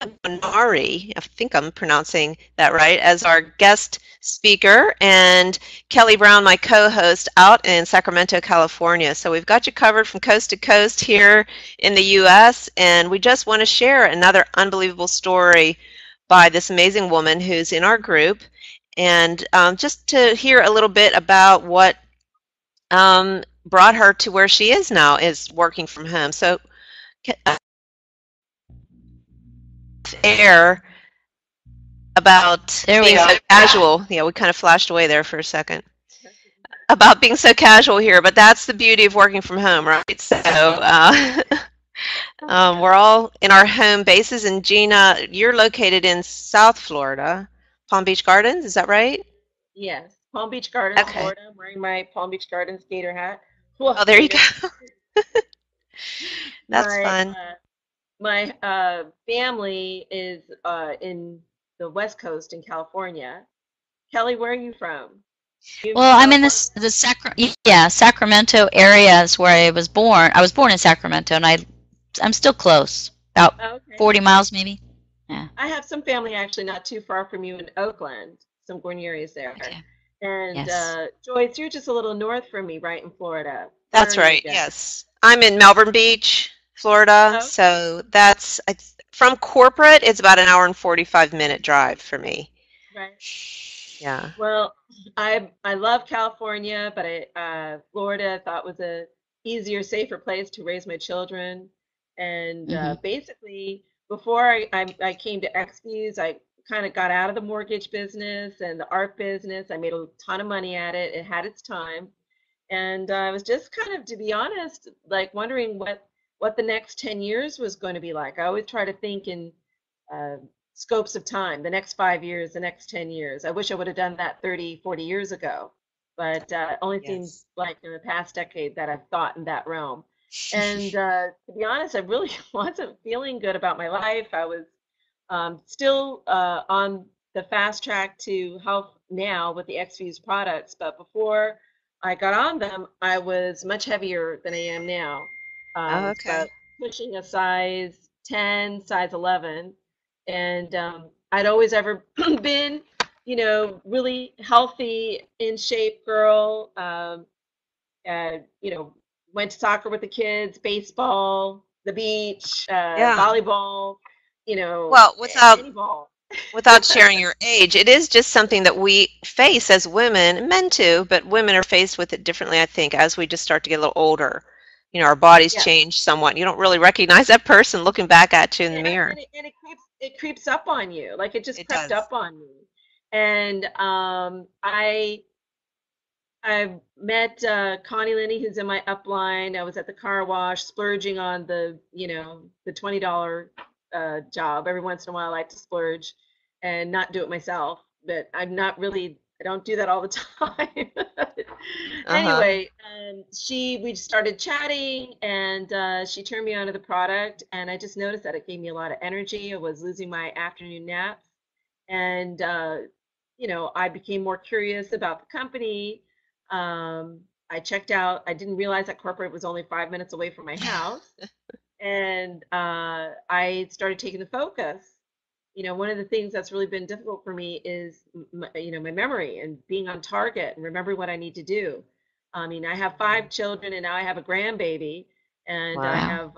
Guarnieri, I think I'm pronouncing that right, as our guest speaker, and Kelly Brown, my co-host, out in Sacramento, California. So we've got you covered from coast to coast here in the U.S., and we just want to share another unbelievable story by this amazing woman who's in our group, and just to hear a little bit about what brought her to where she is now, is working from home. So, air about There we being go. so casual. Yeah, we kind of flashed away there for a second. About being so casual here, but that's the beauty of working from home, right? So we're all in our home bases. And Gina, you're located in South Florida, Palm Beach Gardens, is that right? Yes, Palm Beach Gardens, Okay. Florida. I'm wearing my Palm Beach Gardens gator hat. Oh, Well, there you gator. go. That's My fun. family is in the West Coast in California. Kelly, where are you from? You from Well, I'm in California? the Sacramento area is where I was born. I was born in Sacramento, and I'm still close, about Oh, okay. 40 miles maybe. Yeah. I have some family actually not too far from you in Oakland. Some Guarnieris there. Okay. And Yes. Joyce, you're just a little north from me, right in Florida. Where That's are you right, again? yes. I'm in Melbourne Beach, Florida, Oh, so that's from corporate, it's about an hour and 45-minute drive for me. right. Yeah. Well, I love California, but Florida I thought was a easier, safer place to raise my children. And Hmm. basically, before I came to XFuse, I kind of got out of the mortgage business and the art business. I made a ton of money at it. It had its time, and I was just kind of, to be honest, like wondering what the next 10 years was going to be like. I always try to think in uh, scopes of time, the next 5 years, the next 10 years. I wish I would have done that 30, 40 years ago, but it only seems Yes. like in the past decade that I've thought in that realm. And to be honest, I really wasn't feeling good about my life. I was still on the fast track to health now with the XFuse products, but before I got on them, I was much heavier than I am now. Oh, It's about okay. pushing a size 10, size 11, and I'd always ever been, really healthy, in shape girl. You know, went to soccer with the kids, baseball, the beach, Yeah. volleyball, Well, any ball. without sharing your age, it is just something that we face as women, men too, but women are faced with it differently, I think, as we just start to get a little older. Our bodies Yeah, change somewhat. You don't really recognize that person looking back at you in the yeah, mirror. and it creeps up on you, like it just It crept does. up on me, and I met Connie Linney, who's in my upline. I was at the car wash, splurging on the $20 job. Every once in a while, I like to splurge and not do it myself. But I'm not really. I don't do that all the time. Uh-huh. Anyway, we started chatting, and she turned me onto the product, and I just noticed that it gave me a lot of energy. I was losing my afternoon naps, and I became more curious about the company. I checked out. I didn't realize that corporate was only 5 minutes away from my house, and I started taking the focus. One of the things that's really been difficult for me is my memory and being on target and remembering what I need to do. I mean, I have five children and now I have a grandbaby, and I Wow. Wow. have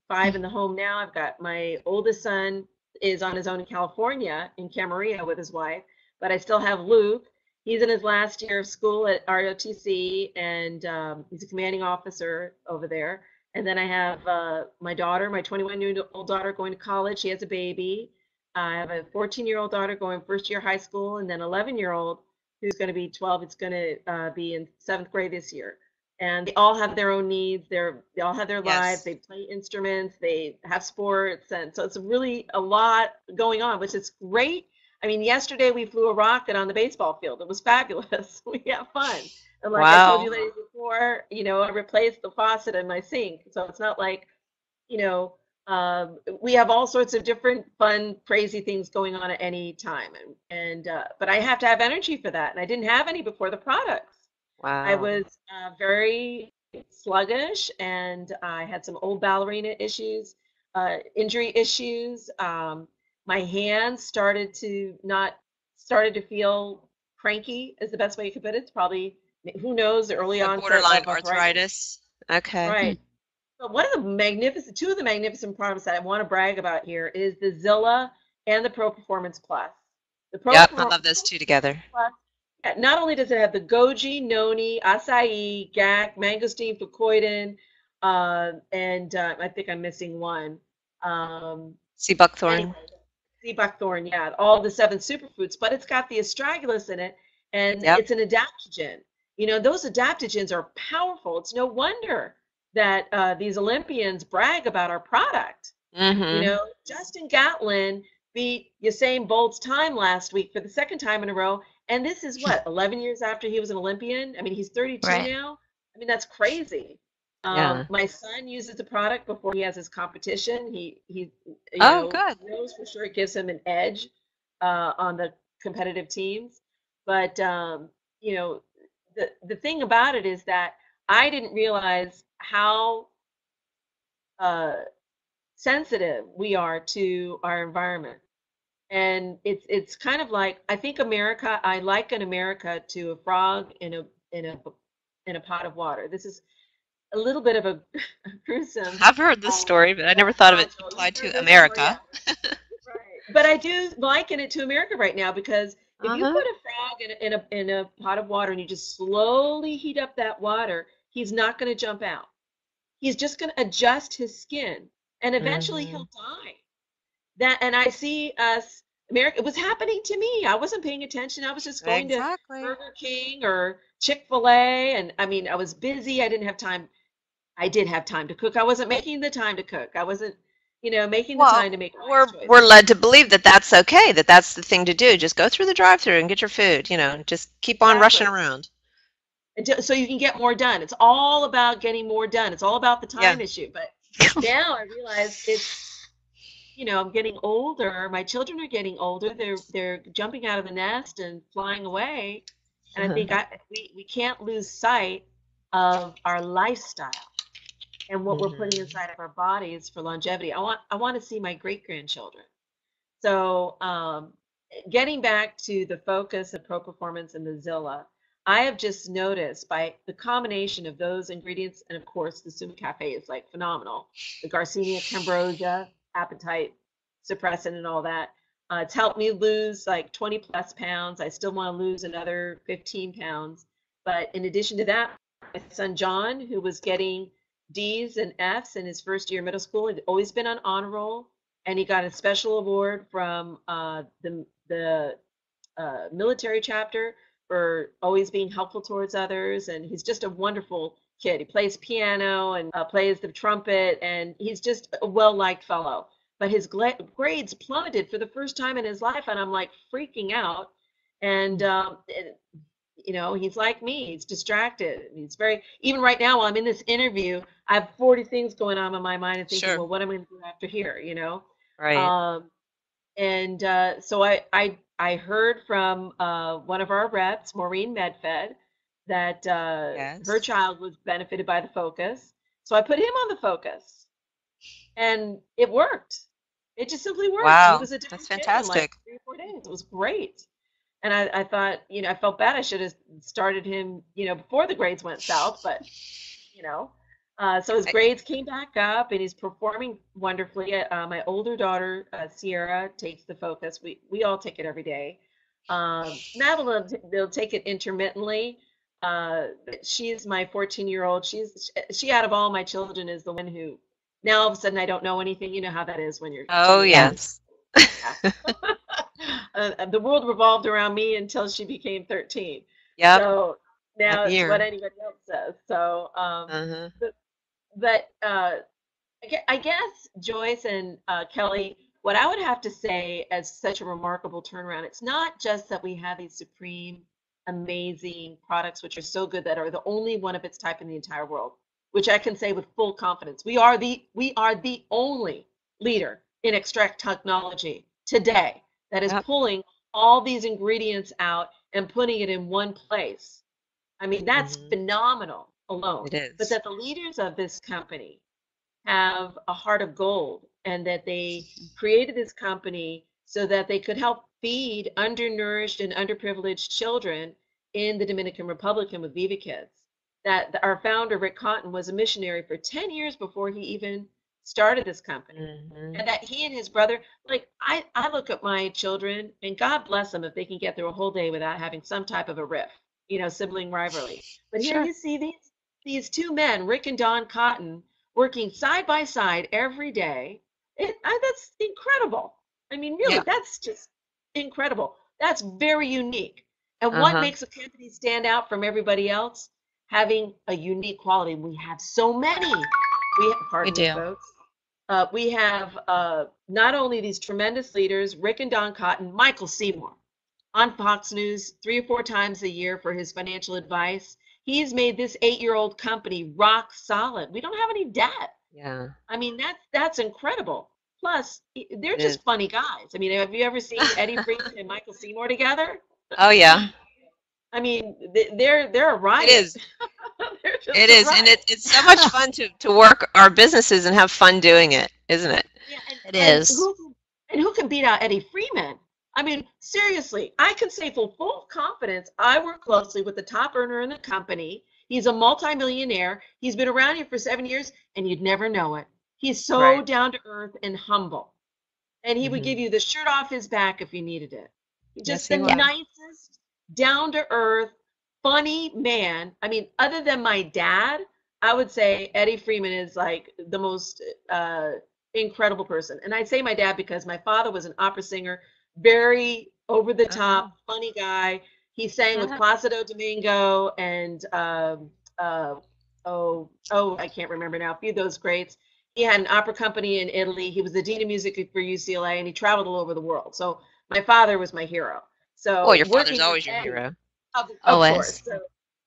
five in the home now. I've got my oldest son is on his own in California, in Camarillo with his wife, but I still have Luke. He's in his last year of school at ROTC, and he's a commanding officer over there. And then I have my daughter, my 21-year-old daughter, going to college. She has a baby. I have a 14-year-old daughter going first year high school, and then 11-year-old who's going to be 12. It's going to be in seventh grade this year. And they all have their own needs. They all have their lives. Yes. They play instruments. They have sports, and so it's really a lot going on, which is great. I mean, yesterday we flew a rocket on the baseball field. It was fabulous. We had fun. And like I told Wow. you ladies before, I replaced the faucet in my sink, so it's not like you know, we have all sorts of different fun, crazy things going on at any time, and but I have to have energy for that, and I didn't have any before the products. I Wow. was very sluggish, and I had some old ballerina issues, injury issues. My hands started to feel cranky is the best way you could put it. It's probably, who knows, the early So onset borderline of arthritis. arthritis. Okay. Right. But two of the magnificent products that I want to brag about here is the Zilla and the Pro Performance Plus. The Yep, I love those two together. Plus, yeah, not only does it have the goji, noni, acai, gac, mangosteen, fucoidan, and I think I'm missing one. Sea buckthorn. Anyway, sea buckthorn, yeah, all the 7 superfoods, but it's got the astragalus in it, and Yep. it's an adaptogen. You know, those adaptogens are powerful. It's no wonder that these Olympians brag about our product. You Mm-hmm. know, Justin Gatlin beat Usain Bolt's time last week for the second time in a row. And this is what, 11 years after he was an Olympian? I mean, he's 32 Right. now. I mean, that's crazy. Yeah. My son uses the product before he has his competition. He Oh, good. knows for sure it gives him an edge on the competitive teams. But you know, the thing about it is that I didn't realize how uh, sensitive we are to our environment. And it's kind of like, I think America, I liken America to a frog in a in a pot of water. This is a little bit of a gruesome I've heard this story, but I never thought of it analogy. You've applied heard to this before, America. yeah. Right. But I do liken it to America right now because if you Uh-huh. put a frog in a pot of water and you just slowly heat up that water, he's not going to jump out. He's just going to adjust his skin, and eventually Mm-hmm. he'll die. That, and I see us, America, it was happening to me. I wasn't paying attention. I was just going to Exactly. Burger King or Chick-fil-A, and I mean, I was busy. I didn't have time. I did have time to cook. I wasn't making the time to cook. I wasn't, making the Well, time to make wise we're choices. led to believe that that's okay, that that's the thing to do. Just go through the drive-through and get your food, just keep on rushing Exactly. around. So you can get more done. It's all about getting more done. It's all about the Yeah. time issue. But now I realize I'm getting older. My children are getting older. They're jumping out of the nest and flying away. And I Uh-huh. think we can't lose sight of our lifestyle and what we're putting Mm-hmm. inside of our bodies for longevity. I want to see my great grandchildren. So, getting back to the focus of Pro Performance and the Zilla, I have just noticed by the combination of those ingredients, and of course, the Suma Cafe is like phenomenal. The Garcinia cambrosia, appetite suppressant, and all that. It's helped me lose like 20 plus pounds. I still want to lose another 15 pounds. But in addition to that, my son John, who was getting D's and F's in his first year of middle school, had always been on honor roll, and he got a special award from the military chapter for always being helpful towards others. And he's just a wonderful kid. He plays piano and plays the trumpet, and he's just a well-liked fellow. But his grades plummeted for the first time in his life, and I'm like freaking out. And he's like me. He's distracted. He's very, even right now while I'm in this interview, I have 40 things going on in my mind and thinking, Sure. well, what am I going to do after here? Right. Um, and so I heard from one of our reps, Maureen Medfed, that her Yes. child was benefited by the focus. So I put him on the focus, and it worked. It just simply worked. He Wow. was a That's different kid in like fantastic. 3 or 4 days. It was great. And I thought, I felt bad. I should have started him, before the grades went south, but you know. So his I, grades came back up, and he's performing wonderfully. My older daughter, Sierra, takes the focus. We all take it every day. Madeline, they'll take it intermittently. She's my 14-year-old. She out of all my children is the one who now all of a sudden I don't know anything. You know how that is when your oh, children Yeah. yes. yeah. The world revolved around me until she became 13. Yep. So now That it's what year. anybody else says. So, Uh-huh. but I guess Joyce and Kelly, what I would have to say as such a remarkable turnaround, it's not just that we have these supreme, amazing products which are so good that are the only one of its type in the entire world, which I can say with full confidence. We are the only leader in extract technology today that is Yep. pulling all these ingredients out and putting it in one place. I mean, that's Mm-hmm. phenomenal alone. It But is. that the leaders of this company have a heart of gold, and that they created this company so that they could help feed undernourished and underprivileged children in the Dominican Republic with Viva Kids. That our founder, Rick Cotton, was a missionary for 10 years before he even started this company. Mm-hmm. And that he and his brother, like I look at my children, and God bless them if they can get through a whole day without having some type of a riff, sibling rivalry. But here Sure. you see these two men, Rick and Don Cotton, working side by side every day. That's incredible. I mean, really, Yeah. that's just incredible. That's very unique. And what Uh-huh. makes a company stand out from everybody else? Having a unique quality. We have so many. Pardon me, do. folks. We have not only these tremendous leaders, Rick and Don Cotton, Michael Seymour on Fox News 3 or 4 times a year for his financial advice. He's made this 8-year-old company rock solid. We don't have any debt. Yeah. I mean, that's incredible. Plus, they're It just is. funny guys. I mean, have you ever seen Eddie Freeman and Michael Seymour together? Oh yeah. I mean, they're a riot. It is. They're just It a is, and riot. it's so much fun to work our businesses and have fun doing it, isn't it? Yeah, It is. Who can beat out Eddie Freeman? I mean, seriously, I can say full confidence, I work closely with the top earner in the company. He's a multimillionaire. He's been around here for 7 years, and you'd never know it. He's so Right. down to earth and humble. And he would Mhm. give you the shirt off his back if you needed it. Yes, Just he the would. nicest, down to earth, funny man. I mean, other than my dad, I would say Eddie Freeman is like the most incredible person. And I say my dad because my father was an opera singer, very over the top, funny guy. He sang with Uh-huh. Placido Domingo and I can't remember now. A few of those greats. He had an opera company in Italy. He was the dean of music for UCLA, and he traveled all over the world. So my father was my hero. So Well, your father's working with always your Eddie, hero. of Always. course. So,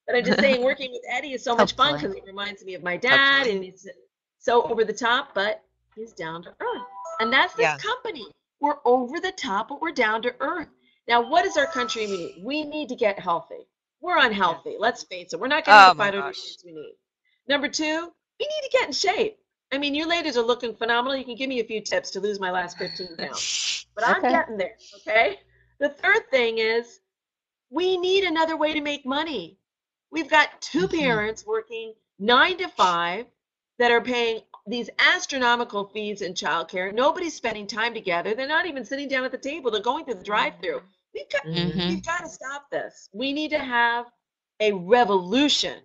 but I'm just saying, working with Eddie is so much fun Hopefully. because he reminds me of my dad, Hopefully. and he's so over the top, but he's down to earth. And that's this Yeah. company. We're over the top, but we're down to earth. Now, what does our country need? We need to get healthy. We're unhealthy. Let's face it. We're not getting Oh the my phytonutrients gosh. we need. Number 2, we need to get in shape. I mean, you ladies are looking phenomenal. You can give me a few tips to lose my last 15 pounds, but I'm Okay. getting there. Okay. The third thing is we need another way to make money. We've got 2 Mhm. parents working 9 to 5 that are paying these astronomical fees in childcare. Nobody's spending time together. They're not even sitting down at the table. They're going through the drive-through. Mhm. We've got to stop this. We need to have a revolution,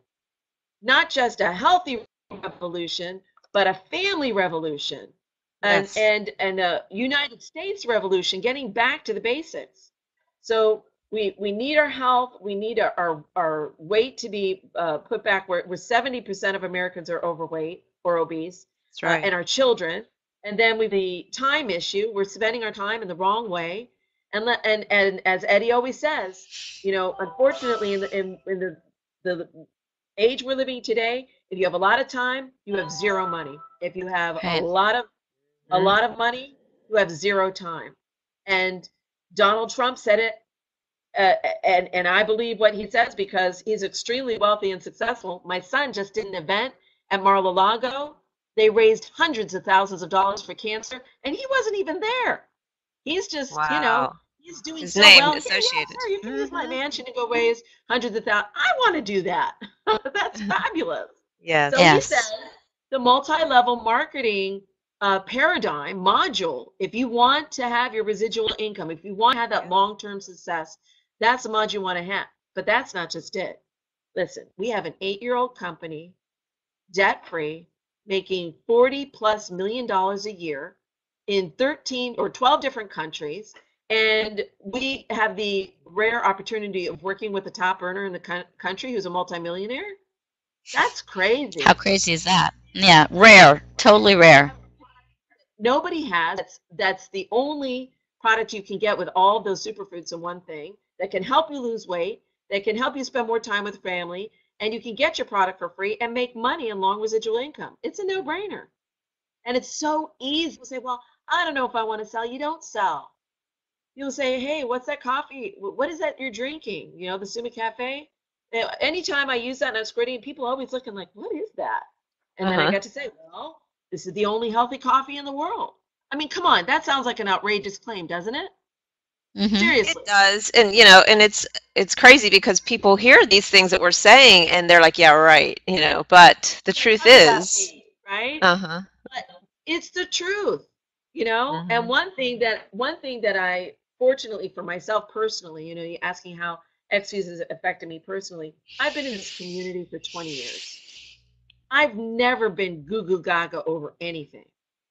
not just a healthy revolution, but a family revolution, Yes. and a United States revolution, getting back to the basics. So we need our health. We need our weight to be put back where 70% of Americans are overweight or obese, That's right. and our children. And then with the time issue, we're spending our time in the wrong way. And as Eddie always says, unfortunately, in the age we're living today, if you have a lot of time, you have zero money. If you have a Right. lot of Mhm. money, you have zero time. And Donald Trump said it, and I believe what he says because he's extremely wealthy and successful. My son just did an event at Mar-a-Lago. They raised hundreds of thousands of dollars for cancer, and he wasn't even there. He's just, Wow. he's doing His so name well. Yeah, associated. sure, you can use my Mhm. mansion to go raise hundreds of thousands. I want to do that. That's fabulous. Yes. So he said Yes. the multi-level marketing paradigm module, if you want to have your residual income, if you want to have that long-term success, that's the module you want to have. But that's not just it. Listen, we have an 8-year-old company, debt-free, making $40+ million a year in 13 or 12 different countries. And we have the rare opportunity of working with the top earner in the country who's a multimillionaire. That's crazy. How crazy is that? Yeah, rare. Totally rare. Nobody has. That's the only product you can get with all of those superfoods in one thing that can help you lose weight, that can help you spend more time with family, and you can get your product for free and make money and long residual income. It's a no-brainer. And it's so easy to say, well, I don't know if I want to sell. You don't sell. You'll say, hey, what's that coffee? What is that you're drinking? The Suma Cafe? Anytime I use that and I'm squirting, people are always looking like, what is that? And then I Uh-huh. get to say, well, this is the only healthy coffee in the world. I mean, come on, that sounds like an outrageous claim, doesn't it? Mm-hmm. Seriously. It does. And and it's crazy because people hear these things that we're saying and they're like, yeah, right, but the What truth does that is, mean, right? uh-huh. But it's the truth, And Hmm. one thing that I, fortunately for myself personally, you're asking how XFuse has affected me personally. I've been in this community for 20 years. I've never been goo goo gaga over anything.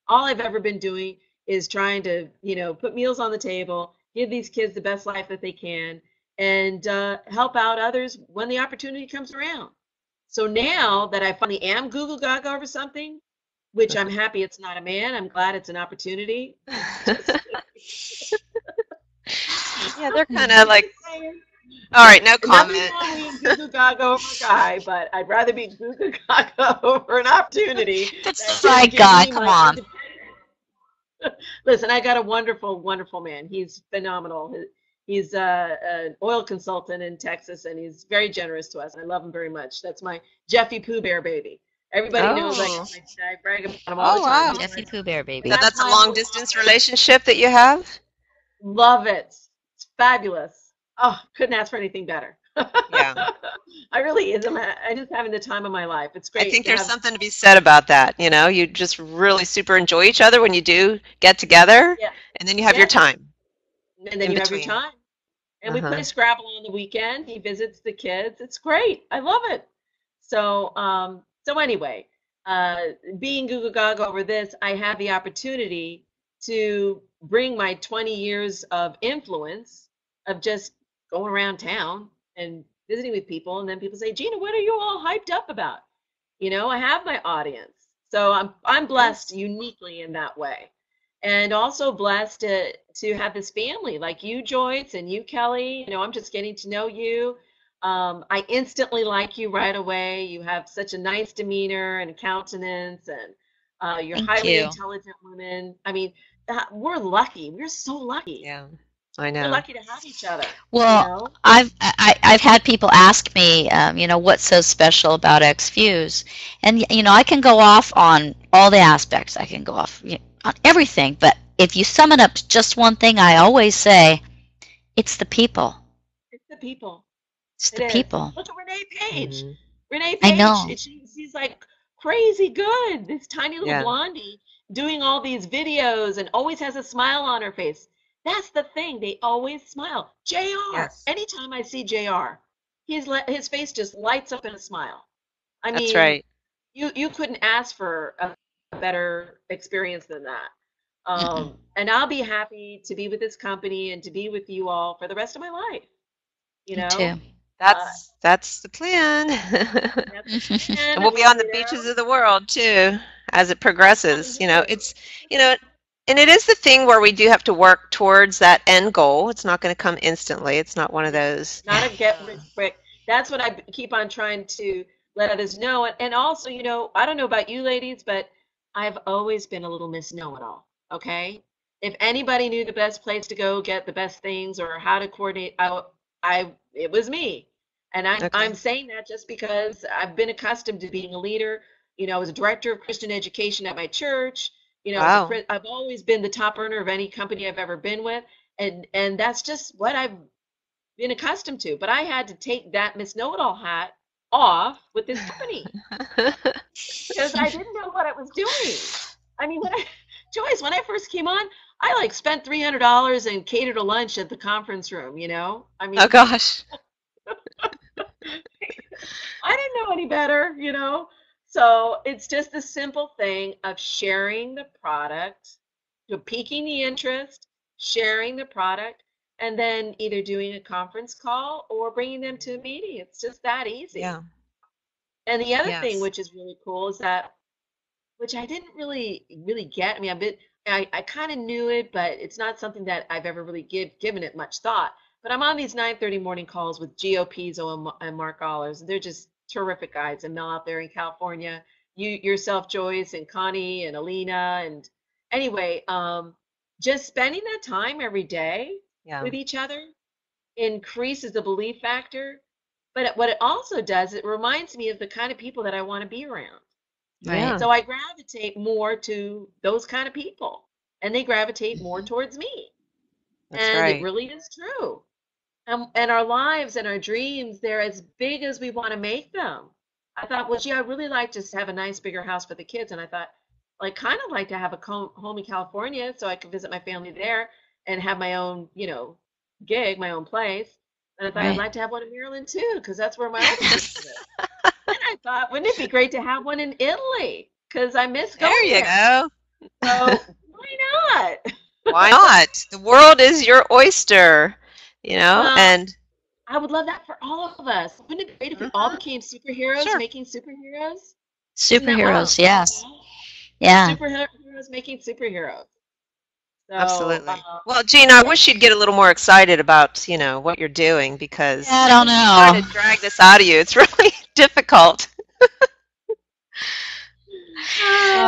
All I've ever been doing is trying to, put meals on the table, give these kids the best life that they can, and help out others when the opportunity comes around. So now that I finally am goo goo gaga over something, which I'm happy it's not a man, I'm glad it's an opportunity. Just Yeah, they're kind of like, just saying. all right, no Nothing comment. wrong with being goo goo gaga over a guy, but I'd rather be goo goo gaga over an opportunity that That's could right, give guy. me Come my on. independence. Listen, I got a wonderful, wonderful man. He's phenomenal. He's an oil consultant in Texas, and he's very generous to us. I love him very much. That's my Jeffy Pooh Bear baby. Everybody knows Oh, I brag about him all the oh time. wow. Jeffy Pooh Bear, So baby. That's that's a my long whole distance office. relationship that you have? Love it. It's fabulous. Oh, couldn't ask for anything better. Yeah. I really is. I just having the time of my life. It's I great think to there's have. something to be said about that. You just really super enjoy each other when you do get together, Yeah. and then you have your Yes. time And then in you have your between. time. And we Uh-huh. play Scrabble on the weekend. He visits the kids. It's great. I love it. So anyway, uh, being Google Gaga over this, I had the opportunity to bring my 20 years of influence of just going around town and visiting with people, and then people say, Gina, what are you all hyped up about? I have my audience. So I'm blessed Yes. uniquely in that way. And also blessed to have this family like you, Joyce, and you, Kelly. I'm just getting to know you. I instantly like you right away. You have such a nice demeanor and countenance, and you're Thank highly you. intelligent women. I mean, we're lucky. We're so lucky. Yeah, I We're know. lucky to have each other, you Well, know? I've had people ask me, what's so special about XFuse, and I can go off on all the aspects. I can go off on everything, but if you sum it up to just one thing, I always say it's the people. It's the people. It's It the is. people. Look at Renee Page. Hmm. Renee I Page, know. she's like crazy good. This tiny little Yeah. blondie doing all these videos and always has a smile on her face. That's the thing. They always smile. JR. Yes. Anytime I see JR, his face just lights up in a smile. I That's mean, right. you couldn't ask for a better experience than that. Mm-mm. And I'll be happy to be with this company and to be with you all for the rest of my life. You Me know, too. uh, That's the plan. that's the plan. And we'll be on the You know. beaches of the world too as it progresses. Hallelujah. And it is the thing where we do have to work towards that end goal. It's not going to come instantly. It's not one of No, those. not a get rich quick. That's what I keep on trying to let others know. And also, I don't know about you ladies, but I've always been a little Miss Know-it-all. Okay. If anybody knew the best place to go get the best things or how to coordinate, it was me. And I'm Okay. saying that just because I've been accustomed to being a leader. I was a director of Christian education at my church. Wow. I've always been the top earner of any company I've ever been with. And that's just what I've been accustomed to. But I had to take that Miss Know-it-all hat off with this company because I didn't know what I was doing. I mean, Joyce, when I first came on, I like spent $300 and catered a lunch at the conference room. I Oh mean, gosh. I didn't know any better. So it's just the simple thing of sharing the product, piquing the interest, sharing the product, and then either doing a conference call or bringing them to a meeting. It's just that easy. Yeah. And the other thing, Yes. which is really cool, is that which I didn't really get. I mean, I kind of knew it, but it's not something that I've ever really given it much thought. But I'm on these 9:30 morning calls with Gio Pizzo and Mark Allers. They're just terrific guys. And Mel out there in California, you yourself, Joyce, and Connie, and Alina, and anyway, just spending that time every day Yeah. with each other increases the belief factor. But what it also does, it reminds me of the kind of people that I want to be around. Right. Yeah. So I gravitate more to those kind of people. and they gravitate more towards me. That's And it right. really is true. And our lives and our dreams, they're as big as we want to make them. I thought, well, gee, I really like to have a nice bigger house for the kids. And I thought, like, kind of like to have a home in California so I could visit my family there and have my own, gig, my own place. And I thought I'd Right. like to have one in Maryland too, because that's where my older sister lives. And I thought, wouldn't it be great to have one in Italy? Because I miss There going you there. go. So why not? Why not? The world is your oyster, Well, and I would love that for all of us. Wouldn't it be great if we all Mhm. became superheroes Sure. making superheroes? Isn't that Superheroes, yes. wonderful? Yeah. Superheroes making superheroes. So, Absolutely. Well, Gina, I wish you'd get a little more excited about, what you're doing Yeah, because I don't trying to know. drag this out of you, it's really difficult.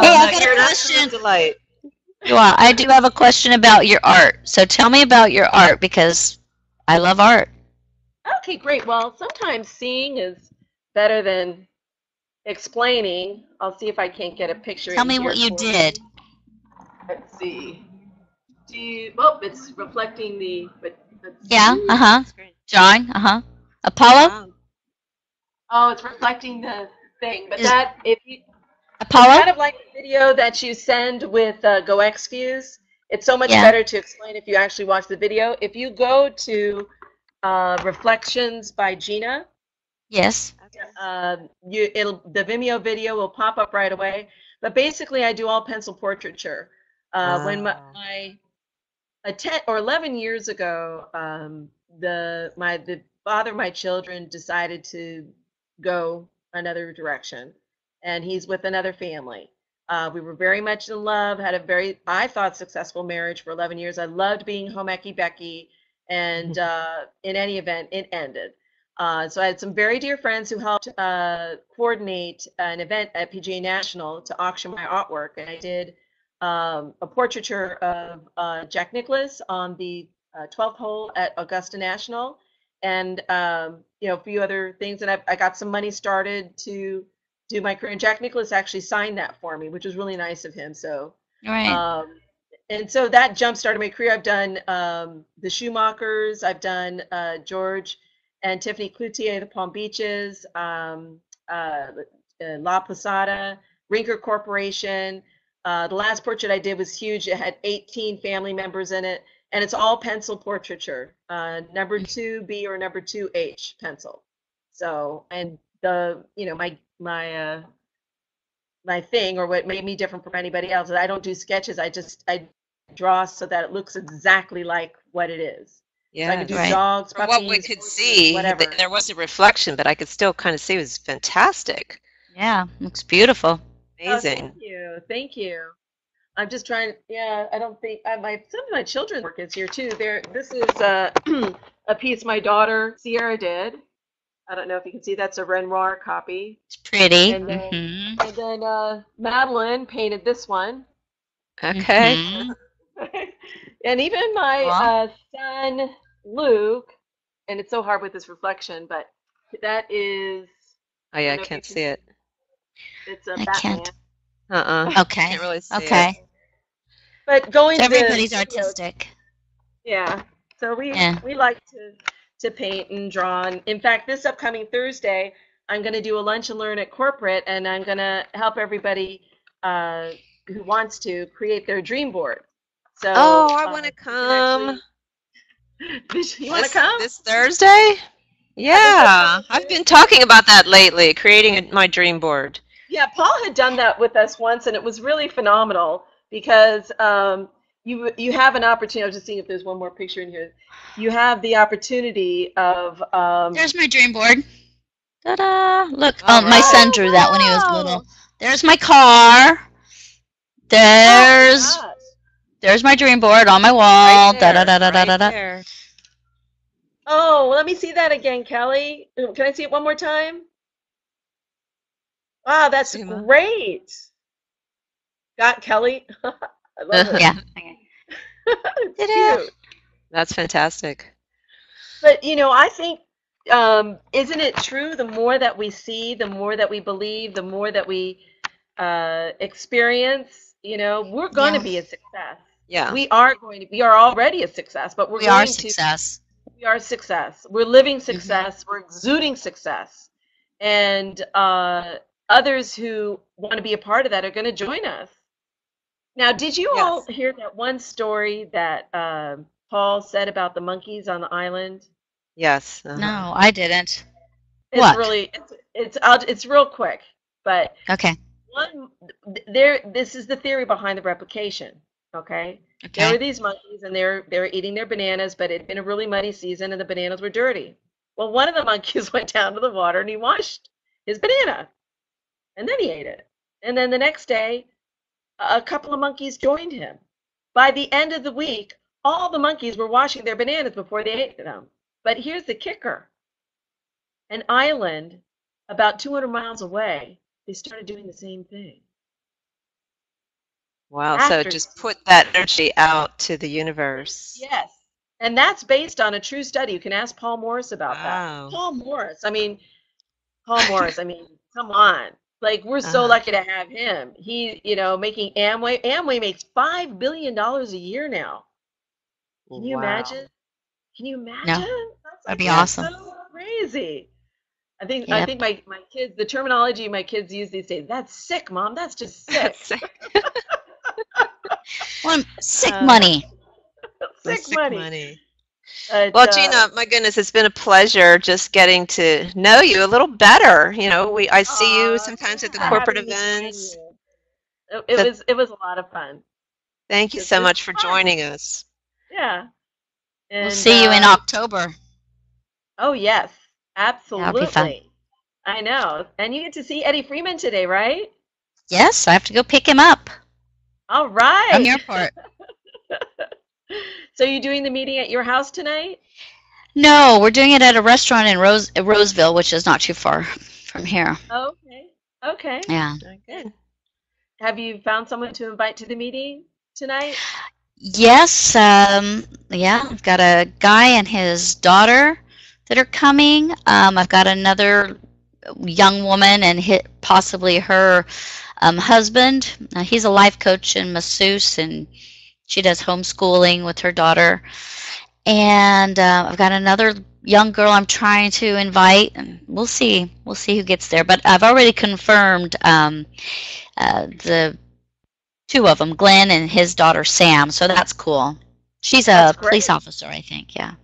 Hey, I But got you're a an absolute question. delight. Well, I do have a question about your art. So tell me about your art because I love art. okay, great. Well, sometimes seeing is better than explaining. I'll see if I can't get a picture Tell in me what here you for did. you. Let's see. Oh, it's reflecting the, but let's Yeah, see. uh-huh. Screen. Drawing, uh-huh. Apollo? Wow. Oh, it's reflecting the thing. But Is it's Apollo? kind of like the video that you send with GoXFuse. It's so much Yeah. better to explain if you actually watch the video. If you go to Reflections by Gina, Yes. the Vimeo video will pop up right away. But basically, I do all pencil portraiture. When Wow. my 10 or 11 years ago, the father of my children decided to go another direction, and he's with another family. We were very much in love, had a very, I thought, successful marriage for 11 years. I loved being home Ecky Becky, and in any event, it ended. So I had some very dear friends who helped coordinate an event at PGA National to auction my artwork, and I did a portraiture of Jack Nicklaus on the 12th hole at Augusta National, and a few other things. And I got some money started to do my career. And Jack Nicklaus actually signed that for me, which was really nice of him. So, Right. and so that jump started my career. I've done the Schumachers. I've done George and Tiffany Cloutier, the Palm Beaches, La Posada, Rinker Corporation. The last portrait I did was huge. It had 18 family members in it, and it's all pencil portraiture, number 2B or number 2H pencil. So, and my thing, or what made me different from anybody else, is I don't do sketches. I draw so that it looks exactly like what it is. So I can do Yes. Right. dogs, From what we puppies, could horses, see, whatever. there was a reflection, but I could still kind of see it was fantastic. Yeah, looks beautiful. Oh, thank Amazing. you, thank you. I'm just trying. Yeah, I don't think some of my children's work is here too. This is a piece my daughter Sierra did. I don't know if you can see. That's a Renoir copy. It's pretty. And then Mm-hmm. Madeline painted this one. Okay. Mm-hmm. And even my Aw. son Luke, and it's so hard with this reflection, but that is, Oh I yeah, don't I know if you can't can see see, it. it's a I Batman. can't. Okay. Can't really see it. Okay. But going So to the everybody's studio, artistic. yeah. So we Yeah. we like to paint and draw. And in fact, this upcoming Thursday, I'm going to do a lunch and learn at corporate, and I'm going to help everybody who wants to create their dream board. So Oh, I want to you can actually, come. you want to This come? this Thursday? Yeah, this Yeah, upcoming I've been Thursday. talking about that lately, creating my dream board. Yeah, Paul had done that with us once, and it was really phenomenal because you have an opportunity. I was just seeing if there's one more picture in here. You have the opportunity of There's my dream board. Ta-da! Look, All my son right. drew that when he was little. wow! There's my car. Oh my There's gosh! there's my dream board on my Right wall. Da da there. da da da da Right da. there. Oh, well, let me see that again, Kelly. Can I see it one more time? Wow, that's Suma. great. Got Kelly. I love it. Yeah. Okay. It's Ta-da! cute. That's fantastic. But I think, isn't it true? The more that we see, the more that we believe, the more that we experience, we're going to Yeah. be a success. Yeah. We are already a success, but We are success. we are success. We're living Mm-hmm. success. We're exuding success. And others who want to be a part of that are going to join us. Now, did you all Yes. hear that one story that Paul said about the monkeys on the island? Yes. No, I didn't. It's What? really it's real quick, but Okay. one this is the theory behind the replication. Okay, there Okay. were these monkeys and they were eating their bananas, but it had been a really muddy season and the bananas were dirty. Well, one of the monkeys went down to the water and he washed his banana and then he ate it. And then the next day, a couple of monkeys joined him. By the end of the week, all the monkeys were washing their bananas before they ate them. But here's the kicker: an island about 200 miles away, they started doing the same thing. Wow. So After, just put that energy out to the universe. yes. And that's based on a true study. You can ask Paul Morris about that. Wow. Paul Morris, come on. Like, we're so Uh-huh. lucky to have him. He, making Amway. Amway makes $5 billion a year now. Can you Wow. imagine? Can you No, imagine? that'd be Yes. awesome. So crazy. I think Yep. my kids, the terminology my kids use these days, that's sick, Mom. That's just sick. Well, sick Uh, money. the Sick sick money. money. But, Well, Gina, my goodness, it's been a pleasure just getting to know you a little better. I see you aw, sometimes thanks at the for corporate having me join events. you. It So was it was a lot of fun. thank you This so is much for fun. joining us. Yeah. We'll And see you in October. oh yes, That'll be fun. absolutely. I know. And you get to see Eddie Freeman today, right? Yes, I have to go pick him up All from right. the airport. So you doing the meeting at your house tonight? No, we're doing it at a restaurant in Roseville, which is not too far from here. Okay. Okay. Yeah. Very good. Have you found someone to invite to the meeting tonight? Yes, yeah, I've got a guy and his daughter that are coming. I've got another young woman and possibly her husband. He's a life coach and masseuse, and she does homeschooling with her daughter. And I've got another young girl I'm trying to invite, and we'll see. We'll see who gets there. But I've already confirmed the two of them, Glenn and his daughter Sam. So that's cool. She's That's a great. police officer, I think. Yeah.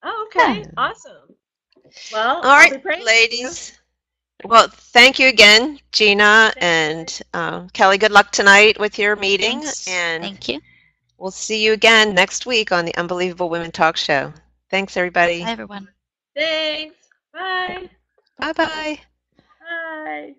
Oh, okay. Yeah. Awesome. Well, All I'll right, be praying for you. ladies. Well, thank you again, Gina and Kelly. Good luck tonight with your meeting, Thanks. and Thank you. we'll see you again next week on the Unbelievable Women Talk Show. Thanks, everybody. Bye, everyone. Thanks. Bye. Bye-bye. Bye.